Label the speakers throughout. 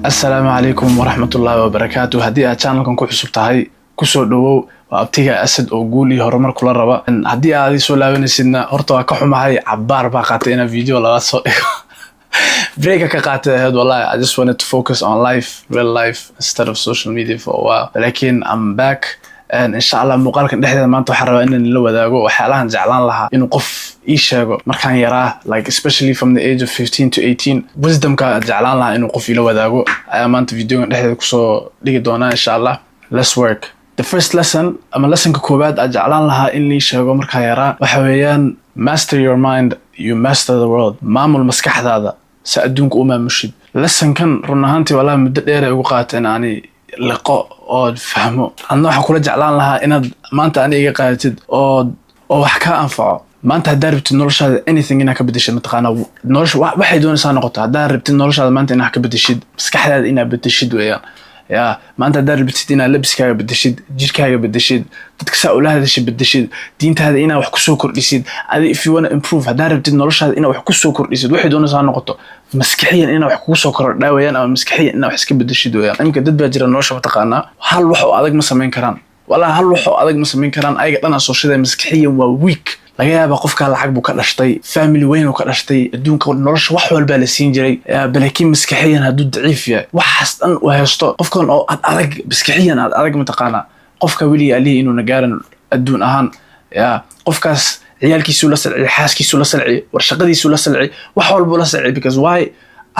Speaker 1: السلام عليكم ورحمة الله وبركاته. هدي channelkan ku xusub tahay kusoo dhawow waa abtiga asad oo guul iyo horumar kula raba. Hadii aad soo laabanaysidna horta waa ka xumahay cabaar baa qaatay in video laga soo dhigo. Break ka qaatay wallahi I just wanted to focus on life, real life instead of social media for a while. Laakiin I'm back and inshallah muuqaalkan dhexdeeda maanta waxaan rabaa inaan la wadaago waxyaalahan jeclaan lahaa inuu qof ii sheego markaan yaraa, like especially from the age of 15 to 18 wisdomka jeclaan lahaa inuu qof ila wadaago ayaa maanta videogan dhexdeeda kusoo dhigi doonaa inshallah. Let's work. The first lesson ama lessonka koowaad aan jeclaan lahaa in lii sheego markaan yaraa waxa weeyaan master your mind, you master the world. Maamul maskaxdaada si adduunka u maamushid. Lessonkan run ahaantii wallahi muddo dheer ay ugu qaateen ani liqo oo fahmo. Anna waxa kula jeclaan lahaa inaad maanta aniga qaadatid oo wax ka anfaco. maanta haddaad rabtid noloshaada anything inaad ka bedeshid mataqaana nolosha waxay doonaysaa noqoto. haddaad rabtid noloshaada maanta inaad ka bedeshid maskaxdaada inaad bedeshid weeyaan. maanta haddaad rabtid inaad labiskaaga bedeshid, jirkaaga bedeshid, dadka saa ula hadashid bedeshid, diintaada inaad wax kusoo kordhisid. if you want to improve, haddaad rabtid noloshaada inaad wax kusoo kordhisid waxay doonaysaa noqoto maskaxiyan inaad wax kugu soo kordhaa weeyaan ama maskaxiyan inaad wax iska bedeshid weeyaan. Imika dad baa jira nolosha mataqaana hal wax oo adag ma samayn karaan. والله هل وحو أدق مسمين كران أيق أنا صوشيدا مسكحيا وويك لقيا بقف كالعقب وكالاشتي فاميلي وين وكالاشتي الدون كون نرش وحو البالسين جري بلكين مسكحيا هدو ضعيف يا وحسن وهيشتو قف كون أدق مسكحيا أدق متقانا قف كويلي عليه إنه نجارن الدون أهان يا قف كاس عيالكيسو لسلعي حاسكيسو لسلعي ورشقديسو لسلعي وحو البو لسلعي because why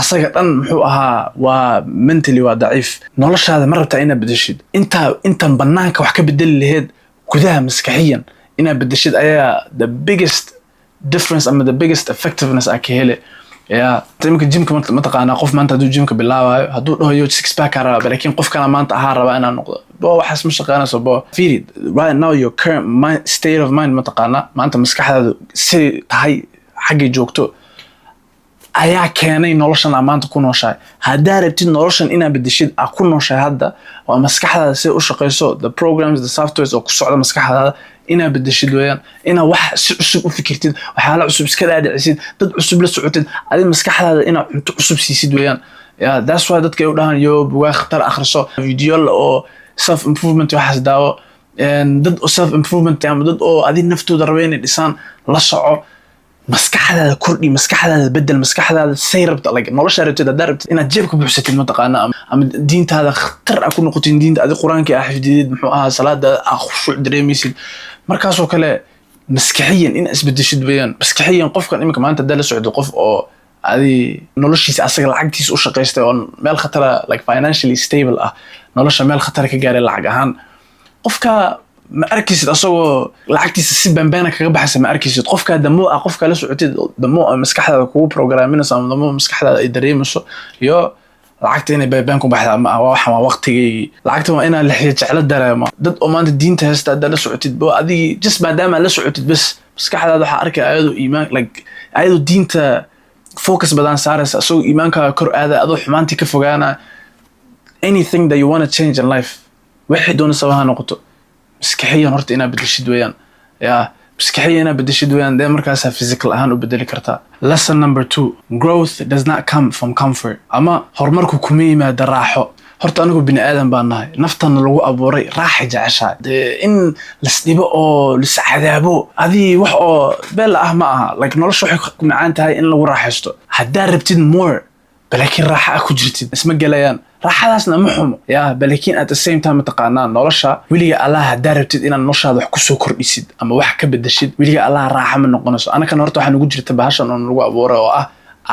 Speaker 1: asaga dhan muxuu ahaa waa mentally waa daciif. noloshaada ma rabtaa inaad bedeshid intaan banaanka wax ka bedeli lahayd gudaha maskaxiyan inaad bedeshid ayaa the biggest difference ama the biggest effectiveness ka hele. imika jimka ma taqaanaa qof maanta hadduu jimka bilaabayo hadduu dhahayo six pack raba laakiin qof kale maanta ahaa rabaa inaan noqdo waxaas ma shaqeynayso fiiri right now your current state of mind ma taqaanaa maanta maskaxdaadu sidii tahay xaggay joogto ayaa keenay noloshan maanta ku nooshahay. haddaad rabtid noloshan inaad bedeshid ku nooshahay hadda waa maskaxdaada si u shaqeyso, the programs, the softwares oo ku socda maskaxdaada inaad bedeshid weeyaan. inaad wax si cusub u fikirtid, waxyaalo cusub iska dhaadhicisid, dad cusub la socotid, adiga maskaxdaada inaad cunto cusub siisid weeyaan. That's why dadka ay u dhahaan yo bugaa khatar akhriso video oo self improvement waxaas daawo dad oo self improvement ama dad oo adiga naftooda rabay inay dhisaan la soco. maskaxdaada kordhi, maskaxdaada bedel, maskaxdaada say rabta like nolosha rabtid haddaad rabtid inaad jeebka buuxsatid mataqaana ama diintaada khatar ku noqotid, diinta adiga quraanka xifdidid muxuu ahaa salaada khushuuc dareemaysid markaasoo kale maskaxiyan in isbedeshid weeyaan. maskaxiyan qofkan imika maanta haddaad la socdo qof oo adi noloshiisa asaga lacagtiisa u shaqaystay oo meel khatara like financially stable nolosha meel khatar ka gaaray lacag ahaan qofka ma arkisid asagoo lacagtiisa si bambaana kaga baxaysa ma arkisid. qofka damo qofka la socotid damo maskaxdaada kugu programinaysa ama damo maskaxdaada ay dareemayso iyo lacagta inay bambaan ku baxda ama waxa ma waqtigii lacagta waa inaan la jecel dareemo. dad oo maanta diinta haysta hadda la socotid adigi just maadaama la socotid bas maskaxdaada waxa arkay ayadu iimaan like ayadu diinta focus badan saaraysa asagoo iimaanka kor aada adoo xumaantii ka fogaana. anything that you want to change in life waxay doonaysaa waxa noqoto maskaxiyan horta inaad bedeshid weeyaan. maskaxiyan inaad bedeshid weeyaan dee markaasaa physical ahaan u bedeli kartaa. lesson number 2, growth does not come from comfort. ama horumarku kuma yimaada raaxo. horta anigu bini aadan baan nahay, naftana lagu abuuray raaxa jeceshahay. in lasdhibo oo liscadaabo adii wax oo beel ma aha. like nolosha waxay ku macaan tahay in lagu raaxaysto. haddaad rabtid more balakin raaxa ku jirtid isma galayaan. raaxadaasna ma xumo balakin at the same time taqaanaa nolosha wiliga Allah haddaad rabtid inaad noloshaada wax kusoo kordhisid ama wax ka bedeshid wiliga Allah raaxa ma noqonayso. anakana horta waxaan ugu jirta bahashan oo lagu abuuray oo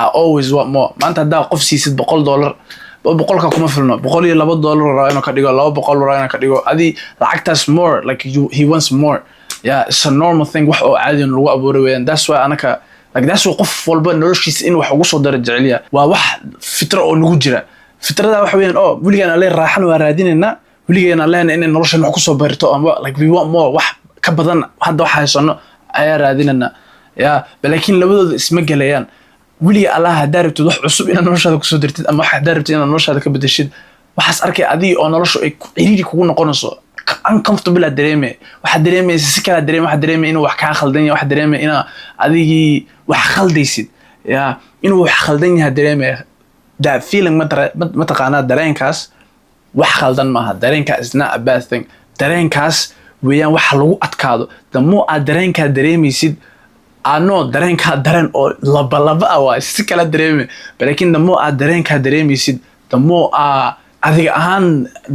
Speaker 1: I always want more. maanta haddaad qof siisid $100 boqolka kuma filno $102 raba inuu ka dhigo $200 raba inuu ka dhigo adi lacagtaas more like he wants more. It's a normal thing wax oo caadi lagu abuuray weeyaan. that's why anaka like that's why qof walba noloshiisa in wax ugu soo daro jeceliya waa wax fitro oo nagu jira. fitrada waxa weeyaan wiligaan alle raaxan waa raadinayna, wiligaan alle in nolosha wax ku soo barto ama like we want more wax ka badan hadda waxa haysano ayaa raadinayna. laakiin labadooda isma galayaan. wiliga Allah haddaad rabtid wax cusub inaad noloshaada ku soo dirtid ama wax haddaad rabtid inaad noloshaada ka bedeshid waxaas arkay adii oo nolosha ay ciriiri kugu noqonayso uncomfortable dareeme. waxa dareemaysa si kala dareeme, waxa dareeme inuu wax ka khaldan yahay, waxa dareeme inaa adigii wax khaldaysid inuu wax khaldan yahay dareeme. that feeling ما تقانا dareenkaas wax khaldan maaha dareenka is not a bad thing dareenkaas weeyaan wax lagu adkaado the more aad dareenkaa dareemaysid ano dareenkaa dareen oo laba ah waa si kala dareeme laakiin the more aad dareenkaa dareemaysid the more adiga ahaan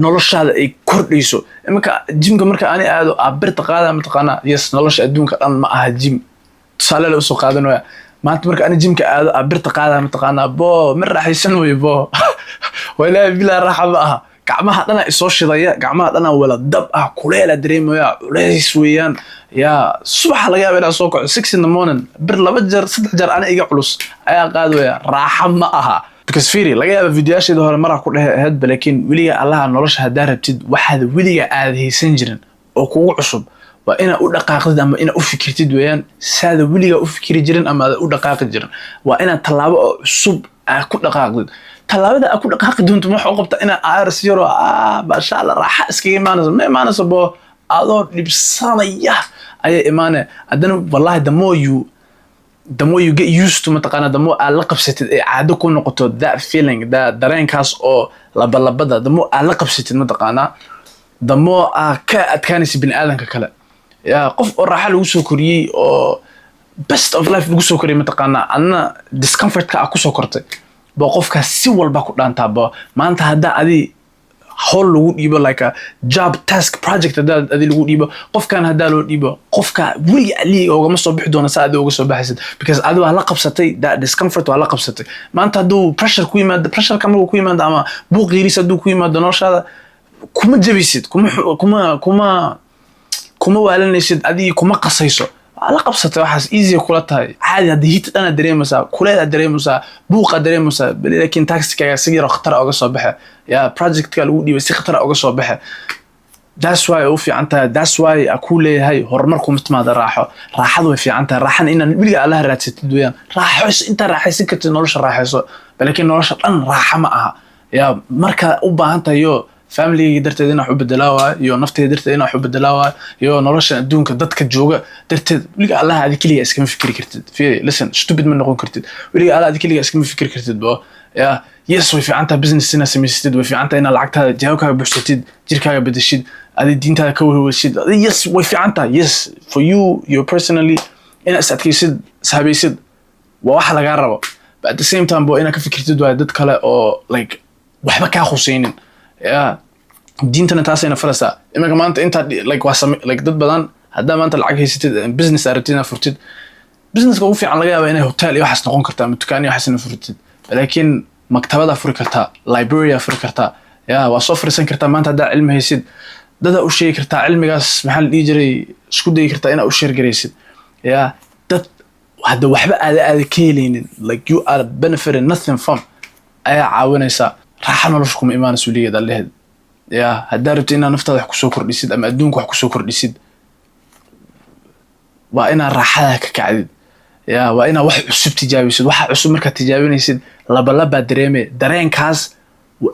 Speaker 1: noloshaada ay kordhayso imanka jimka marka ani aado birta qaada ma taqaana yes nolosha adduunka dhan ma aha jim tusaale la soo qaadanaya maanta marka ani jimka aado birta qaada ma taqaana bo ma raaxaysan way bo walaa bila raaxa ma aha gacmaha dhana isoo shidaya gacmaha dhana wala dab kuleel dareemaya culays weeyaan ya subax laga yaabaa inaan soo kaco 6 in the morning bir laba jeer saddex jeer ana iga culus ayaa qaadaya raaxa ma aha because fiiri laga yaabaa fiidiyoashada hore mar ku dhahay laakiin wiliga Allah nolosha hadaa rabtid waxaad wiliga aad haysan jirin oo kugu cusub waa ina u dhaqaaqdid ama ina u fikirtid weeyaan saada wiliga u fikiri jirin ama u dhaqaaqi jirin waa ina talaabo cusub ku dhaqaaqdid talaabada ku dhaqaaqi doonto waxa qabta ina ayr siro ba sha Allah raaxa iskaga imaanayso ma imaanayso bo adoo dhibsanaya ay imaanay adana wallahi the more you get used to mataqana the more aad la qabsatid ee caado ku noqoto that feeling that dareenkaas oo labada the more aad la qabsatid mataqana the more ka adkaanaysa bini aadanka kale ya qof oo raaxa lagu soo koriyay oo best of life lagu soo koriyay mataqana anna discomfort ka ku soo kortay bo qofka si walba ku dhaantaa bo maanta hada adi hawl lagu dhiibo like a job task project hada adi lagu dhiibo qofkan hada loo dhiibo qofka wili ali oo ma soo bixi doona saad uga soo baxaysid because adi waa la qabsatay that discomfort waa la qabsatay maanta haduu pressure ku yimaado pressure kama ku yimaado ama buuq yariis haduu ku yimaado noloshaada kuma jabisid kuma waalanaysid adi kuma qasayso la qabsatay waxaas easy kula tahay caadi hadii hit ana dareemaysa kuleel dareemaysa buuqa dareemaysa laakiin taxi-ga si yar khatar uga soo baxay ya project-ka lagu dhiibay si khatar uga soo baxay that's why oo fiicantaa that's why aku leeyahay horumar kuma timaada raaxadu way fiicantaa raaxan inaan wiliga Allah raadsatid weeyaan raaxo inta raaxaysan kartid nolosha raaxayso laakiin nolosha dhan raaxa ma aha ya marka u baahan tahay family darteed inaa u bedelaa iyo nafteeda darteed inaa u bedelaa iyo nolosha adduunka dadka jooga darteed wiliga Allah aad kaliya iska fikir kartid listen stupid ma noqon kartid wiliga Allah aad kaliya iska fikir kartid bo ya yes way fiicantaa business ina sameystid way fiicantaa ina lacagtaada jawaabkaaga buuxsatid jirkaaga bedeshid adi diintaada ka warwashid yes way fiicantaa yes for you personally ina sadkaysid sahabaysid waa wax laga rabo but at the same time bo ina ka fikirtid waa dad kale oo like waxba ka khusaynin ya diintana taasayna farasa imanka maanta inta like dad badan hadda maanta lacag haysatid business aragtina furtid businesska ugu fiican laga yaabaa inay hotel iyo waxaas noqon kartaa ama dukaan iyo waxaas furtid laakiin maktabada furi kartaa library furi kartaa ya waa soo furisan kartaa maanta hadda cilmi haysid dada u sheegi kartaa cilmigaas maxaa la dhigi jiray isku day kartaa ina u share gareysid ya dad hadda waxba aad ka helaynin like you are benefiting nothing from ayaa caawinaysa raaxa nolosha kuma imaanayso ligeeda lehed ya hadda rabtid inaad naftaada wax ku soo kordhisid ama adduunka wax ku soo kordhisid waa inaad raaxada ka kacdid ya waa inaad wax cusub tijaabisid waxa cusub marka tijaabinaysid laba dareeme dareenkaas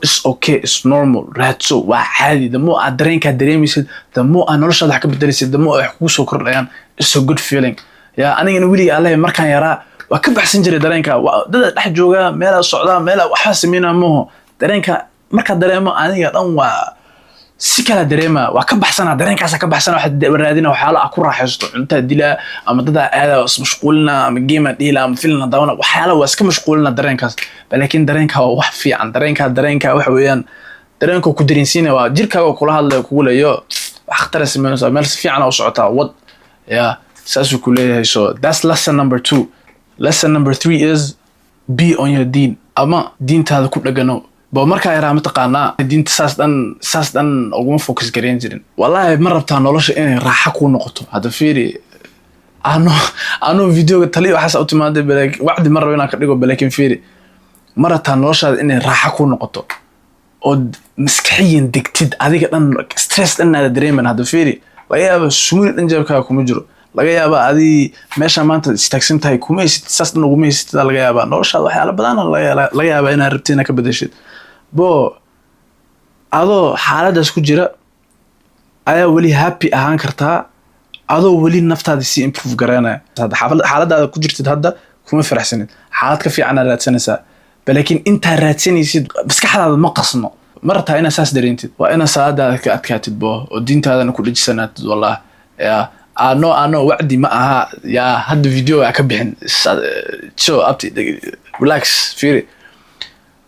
Speaker 1: is okay is normal raadso waa caadi the more aad dareenka dareemaysid the more aad noloshaada wax ka bedelaysid the more ay ku soo kordhayaan is a good feeling ya anigana wiliga Allah markaan yaraa waa ka baxsan jiray dareenka dad dhex jooga meel socda meel waxa sameeyna mooho dareenka marka dareemo aniga dhan waa si kala dareema waa ka baxsana dareenkaas ka baxsana waxa raadina waxa ku raaxaysto inta dila ama dad aada mashquulna ama game dila ama film daawna waxa waa iska mashquulna dareenkaas laakiin dareenka waa wax fiican dareenka waxa weeyaan dareenka ku dareensiina waa jirkaaga kula hadlay kugu leeyo wax khatar sameeyay meel si fiican oo socota wad ya saasu ku leeyahay so that's lesson number 2 lesson number 3 is be on your deen ama diintaada ku dhagano bo marka ay raamta qaana diinta saas dan ugu focus gareyn jirin wallahi ma rabtaa nolosha inay raaxa ku noqoto hada fiiri ano video tali waxa u timaade balak wacdi mar rabina ka dhigo balakin fiiri ma rabtaa nolosha inay raaxa ku noqoto oo maskaxiyan degtid adiga dhan stress dhan aad dareeman hada fiiri laga yaabo suuri dhan jabka kuma jiro laga yaabo adi meesha maanta istaagsan tahay kuma haysid saas dhan ugu haysid laga yaabo nolosha waxyaalo badan laga yaabo inaad rabtina ka bedeshid bo adoo xaaladaas ku jira ayaa wali happy ahaan kartaa adoo wali naftaada si improve gareynaya xaaladaada ku jirtid hadda kuma faraxsanid xaalad ka fiican aad raadsanaysaa laakiin inta raadsanaysid maskaxdaada ma qasno marta ina saas dareentid waa ina salaadaada ka adkaatid bo oo diintaadana ku dhijisanaatid wallahi ya ano wacdi ma aha ya hadda video ka bixin show up relax fiiri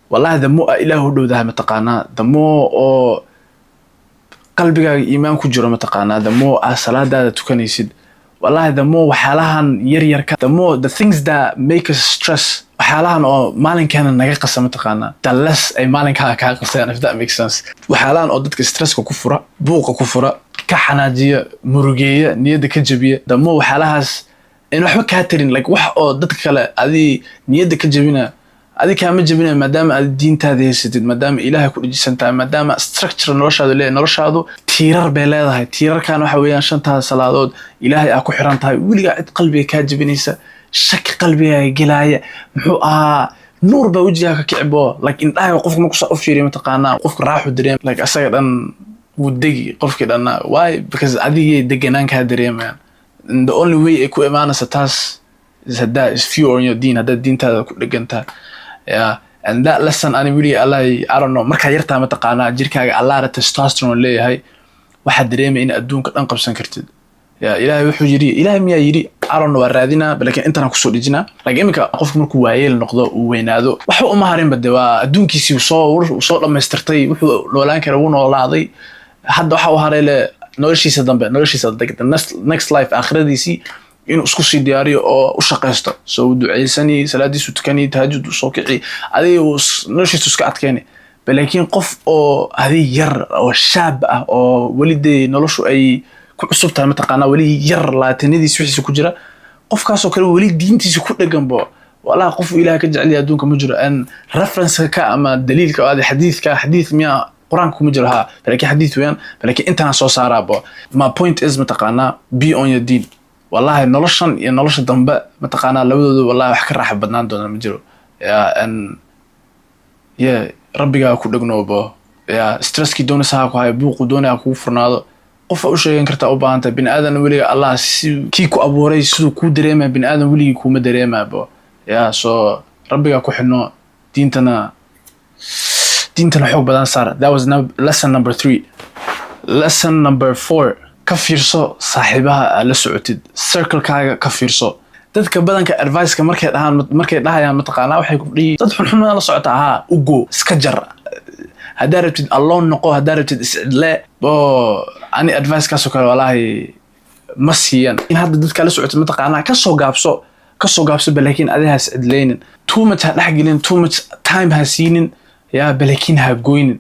Speaker 1: wallahi damo ilaahu dhowdahay ma taqaanaa damo oo qalbigaaga iimaan ku jiro ma taqaanaa damo salaadaada tukanaysid wallahi damo waxyaalahan yar ka damo the things that make us stress waxyaalahan oo maalinkaana naga qasama taqaanaa dallas ay maalinkaa ka qasayaan if that makes sense waxyaalahan oo dadka stresska ku fura buuqa ku fura ka xanaajiya murugeeya niyada ka jabiya damo waxyaalahaas in waxba ka tarin like wax oo dadka kale adi niyada ka jabina adi kama jabina maadaama adi diintaada haysatid maadaama ilaahay ku dhijisantaa maadaama structure noloshaadu leeyahay noloshaadu tiirar bay leedahay tiirarkan waxa weeyaan shantaa salaadood ilaahay aa ku xiran tahay weligaa cid qalbiga kaa jabinaysa shaki qalbigaaga gelaya muxuu ahaa nuur baa wejigaaga ka kicibo like indhaha qofka markuu soo fiiriyo ma taqaanaa qofka raaxu dareem like asaga dhan wuu degi qofkii dhanna why because adigay deganaan kaa dareemayaan the only way ay ku imaanaysa taas is haddaa is few on your deen haddaa diintaada ku dhegantaa yeah and that lesson I really I don't know marka yartaa ma taqaanaa jirkaaga allaara testosterone leeyahay waxa dareemay in adduunka dhan qabsan kartid ya ilaahay wuxuu yiri ilaahay miyaa yiri I don't know raadina laakiin intana ku soo dhijina like imika qofku markuu waayeel noqdo uu weynaado waxa uma harin bad waa adduunkiisii uu soo dhameystirtay wuxuu noolaan kara uu noolaaday hadda waxa uu hareele noloshiisa dambe noloshiisa next life aakhiradiisii inuu isku sii diyaariyo oo u shaqeysto soo duceysani salaadiisu tukani tahajjud soo kici adiga noloshiisu iska adkeeni laakiin qof oo adi yar oo shaab ah oo walidee noloshu ay ku cusubtahay ma taqaanaa wali yar laatanidiis wixiisa ku jira qofkaas oo kale wali diintiisa ku dhaganbo wala qof ilaahay ka jecel adduunka ma jiro an reference ka ama daliilka oo xadiith miya quraanka kuma jiro ha laakiin xadiith weeyaan laakiin intana soo saarabo my point is ma taqaanaa be on your deen wallahi noloshan iyo nolosha dambe ma taqaanaa labadooda wallahi wax ka raaxo badnaan doona ma jiro rabbiga ku dhagnoobo stresski doonaysa ku hay buuq doonaya ku furnaado qof u sheegan kartaa u baahanta bin aadan waliga Allah ki ku abuuray sidoo ku dareema bin aadan waliga kuma dareemaabo so rabbiga ku xidno diintana xoog badan saar that was lesson number 3 lesson number 4 ka fiirso saaxiibaha la socotid circle-kaaga ka fiirso dadka badanka advice-ka markay dhahayaan ma taqaanaa waxay ku dhigi dad xun la socota aha ugo iska jar hadaa rabtid alone noqo hadaa rabtid iscidle ani advice-kaas oo kale wallahi ma siiyan in hadda dadka la socotid ma taqaanaa ka soo gaabso balaakiin adiga has cidlaynin too much ha dhaxgelin too much time ha siinin balaakiin ha goynin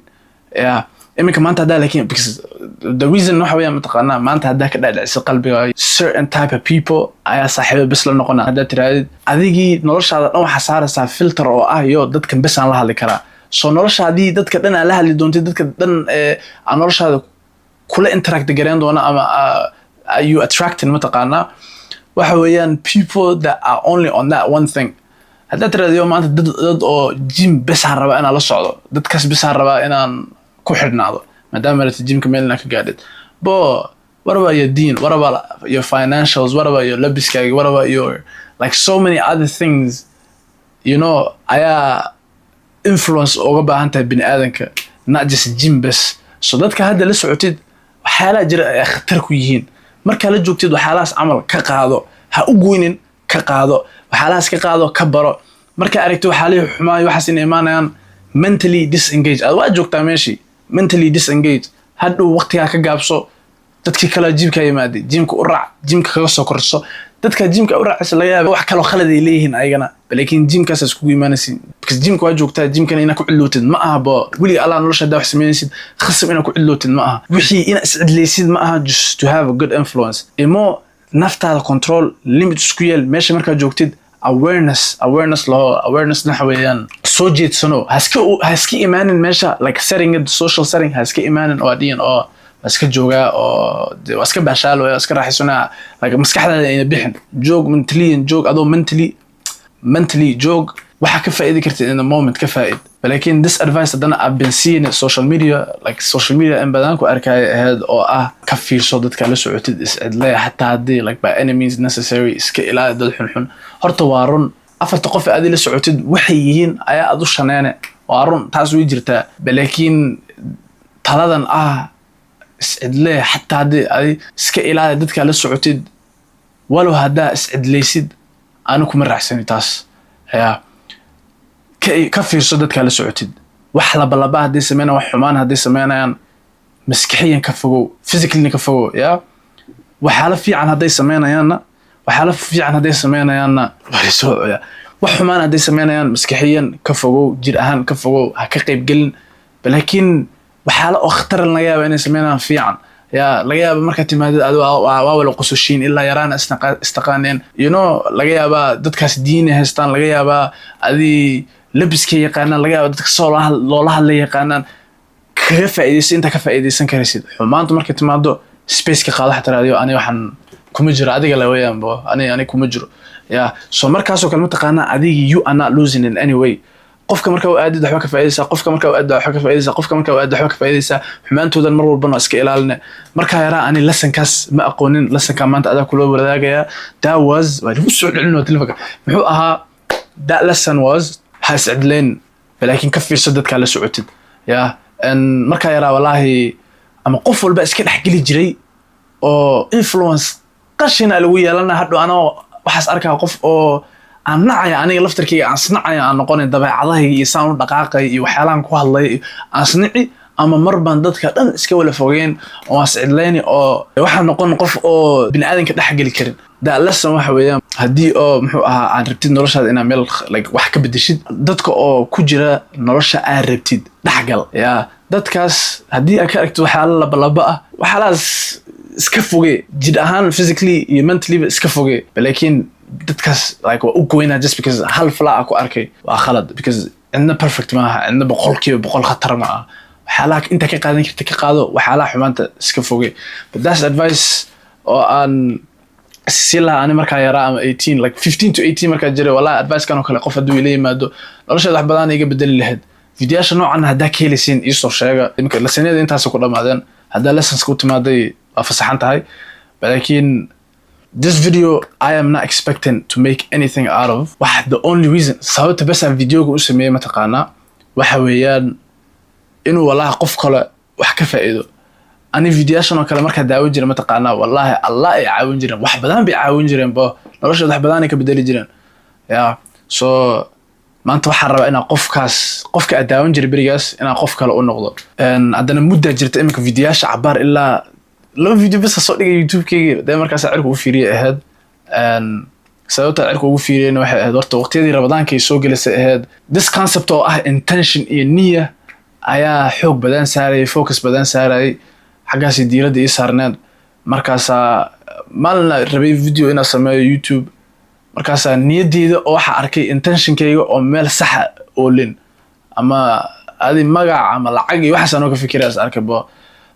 Speaker 1: iminka maanta hadaa laakiin because the reason waxa weeyaan ma taqaanaa maanta hadaa ka dhaadhicisa qalbiga certain type of people ayaa saaxiibo bis la noqona hadaa tiraadid adigii noloshaada dhan waxa saaraysaa filter oo ah iyo dadkan bis aan la hadli karaa soo noloshaadii dadka dhan aan la hadli doontay dadka dhan aan noloshaada kula interact gareyn doona ama you attracting ma taqaanaa waxa weeyaan people that are only on that one thing hadaa tiraadiyo maanta dad oo gym bis aan rabaa inaan la socdo dadkaas bis aan rabaa inaan ku xidhnaado maadaama la gymka meelna ka gaadid what about your deen what about your financials what about your labiskaaga what about your like so many other things you know ayaa influence uga baahan tahay bini aadanka not just gym bas so dadka hadda la socotid waxyaalaha jira ay khatar ku yihiin marka la joogtid waxyaalahaas camal ka qaado ha u goynin ka qaado waxyaalahaas ka qaado ka baro marka aragtid waxyaalaha xumaa waxaas in imaanayaan mentally disengage waa joogtaa meeshii mentally disengage hadhow waqtigaa ka gaabso dadkii kale jimka yimaade jimka u raac jimka kaga soo korso dadka jimka u raacaysa laga yaabo wax kale khalad ay leeyihiin ayagana laakiin jimkaas isku iimaanaysid because jimka waa joogtaa jimkana ina ku cilootid ma aha wili Allah nolosha daa wax sameeysid khasab ina ku cilootid ma aha wixii ina iscidleysid ma aha just to have a good influence imo naftaada control limit isku yeel meesha markaa joogtid awareness naxweeyaan soo jeedsano haska imaanin meesha like setting it social setting haska imaanin oo adiin oo iska joogaa oo iska baashaalo iska raaxisana like maskaxdaada ina bixin joog joog adoo mentally joog waxa ka faa'iidi kartid in the moment ka faa'iid laakiin this advice hadana I've been seeing it social media in badan ku arkay ahead oo ka fiirso dadka la socotid iscidlay hatta hadii like by any means necessary iska ilaali dad xun horta waa run afarta qof aad la socotid waxay yihiin ayaa aad u shaneene waa run taas way jirtaa laakiin taladan iscidle xataa hadii ay iska ilaali dadka la socotid walow hadaa iscidleysid aanu kuma raaxsan taas ka fiirso dadka la socotid wax la balaba hadii sameeyaan wax xumaan hadii sameeyaan maskaxiyan ka fogow physically ka fogow waxa la fiican hadii sameeyaan wax xumaan hadii sameeyaan maskaxiyan ka fogow jir ahaan ka fogow ha ka qayb galin laakiin waxa la akhtar laga yaabaa inay sameeyaan fiican laga yaabaa marka timaadid waa wala qososhiin ilaa yaraan istaqaaneen laga yaabaa dadkaas diin haystaan laga yaabaa adii labiska yaqaanaan laga yaabaa dadka soo loola hadlay yaqaanaan ka faa'iideysan inta ka faa'iideysan karaysid xumaantu marka timaado space ka qaado xataa raadiyo ani waxaan kuma jiro adiga la weeyaan ani kuma jiro soo markaas oo kale ma taqaana adiga you are not losing in any way qofka marka uu aadid waxba ka faa'iideysa qofka marka uu aad waxba ka faa'iideysa qofka marka uu aad waxba ka faa'iideysa xumaantoodan mar walba iska ilaalina marka yaraa ani lesson-kaas ma aqoonin lesson-ka maanta adaa kula wadaagaya that was wali soo dhicino telefonka muxuu ahaa that lesson was has'adleen laakiin ka fiirso dadka la socotid marka yaraa wallahi ama qof walba iska dhaxgeli jiray oo influence qashina lagu yeelana hadhow ana waxaas arkaa qof oo aan nacaya aniga laftarkayga aan snacaya aan noqonin dabeecadahayga iyo saan u dhaqaaqay iyo waxyaalaan ku hadlay aan snici ama marban dadka dhan iska wala fogeen oo ascidleeni oo waxa noqon qof oo bini aadanka dhaxgali karin that lesson waxa weeyaan hadii oo muxuu ahaa aan rabtid noloshaada inaad meel wax ka bedeshid dadka oo ku jira nolosha aad rabtid dhaxgal dadkaas hadii aad ka aragtid waxa la balaba waxaalaas iska foge jid ahaan physically iyo mentally iska foge laakiin dadkaas waa u goynaa just because hal flaa ku arkay waa khalad because inna perfect maaha inna boqol khatar maaha waxaalaha inta ka qaadan kartid ka qaado waxaalaha xumaanta iska foge but that's advice oo aan sila ani marka yaraa ama 18 like 15 to 18 marka jiray wallahi advice kan oo kale qof haduu ila yimaado nolosha wax badan iga bedeli lahayd fiidiyaasha noocan hadaa ka helisin iyo soo sheega imika lesson-yada intaas ku dhamaadeen hadaa lessons ku timaaday fasaxan tahay laakiin this video I am not expecting to make anything out of the only reason sababta bas aan videoga u sameeyay ma taqaana waxa weeyaan inuu wallahi qof kale wax ka faa'iido ani fiidiyaashan oo kale marka daawo jira ma taqaana wallahi Allah ay caawin jireen wax badan bay caawin jireen nolosha wax badan ay ka bedeli jireen so maanta waxaan rabaa inaan qofka daawan jiray berigaas inaan qof kale u noqdo haddana muddo jirta imika fiidiyaasha cabaar ilaa laba video bas soo dhigay YouTube-kayga markaas cirku u fiiriyay ahayd sababta cirku ugu fiiriyayna waxay ahayd horta waqtiyadii Ramadaanka ay soo galisay ahayd this concept oo intention iyo niyya ayaa xoog badan saaray focus badan saaray xagaasi diiradda ay saarnaan markaas maalna rabay video ina sameeyo YouTube markaas niyadeyda oo waxa arkay intention-kayga oo meel sax oo lin ama adi magac ama lacag iyo waxa aan ka fikiraas arkay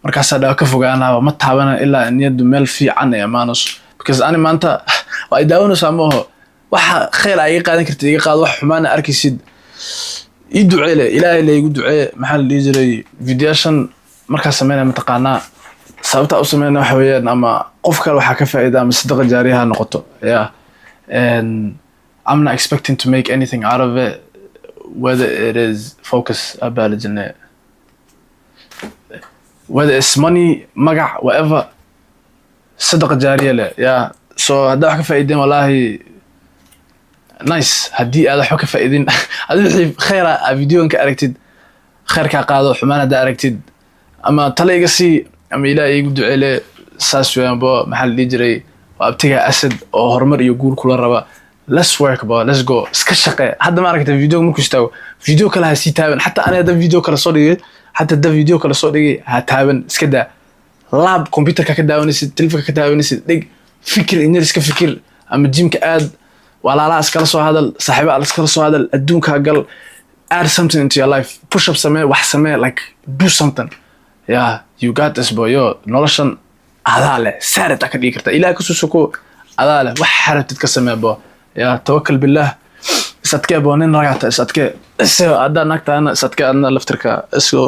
Speaker 1: markaas aad ka fogaanaa ma taabana ilaa niyadu meel fiican ay amaanus because ani maanta way daawano saamaho waxa khayr ay qaadan kartid iga qaad wax xumaan arkaysid ii duceele ilaahay la igu ducee maxal liijiray videoshan markaas sameeyay ma taqaana sababta u sameeyay waxa weeyaan ama qof kale waxa ka faa'iido ama sadaqa jaariyaha noqoto and I'm not expecting to make anything out of it whether it is focus about it whether it's money magac whatever sadaqa jaariya le so hada wax ka faa'iideen wallahi nice hadii aad wax ka faa'iideen adii khayra video-ka aragtid khayrka qaado xumaan hada aragtid ama talayga si ama ilaahay igu duceele saas weeyaan maxal jiray abtiga asad oo horumar iyo guul kula raba let's work let's go iska shaqee hadda ma aragtay video markuu istaago video kale ha sii taaban hatta ana da video kale soo dhigay hatta da video kale soo dhigay ha taaban iska daa lab computer-ka ka daawanaysid telefoonka ka daawanaysid dhig fikir inay iska fikir ama gym-ka aad walaalaha iskala soo hadal saaxiibaha iskala soo hadal adduunka gal add something into your life push up samee wax samee like do something you got this boy noloshan adale saarta ka dhigi karta ilaa ka soo soko adale wax xarabtid ka sameebo tawakkal billah sadka boonin ragata sadka adda nagtaana sadka adna laftirka isoo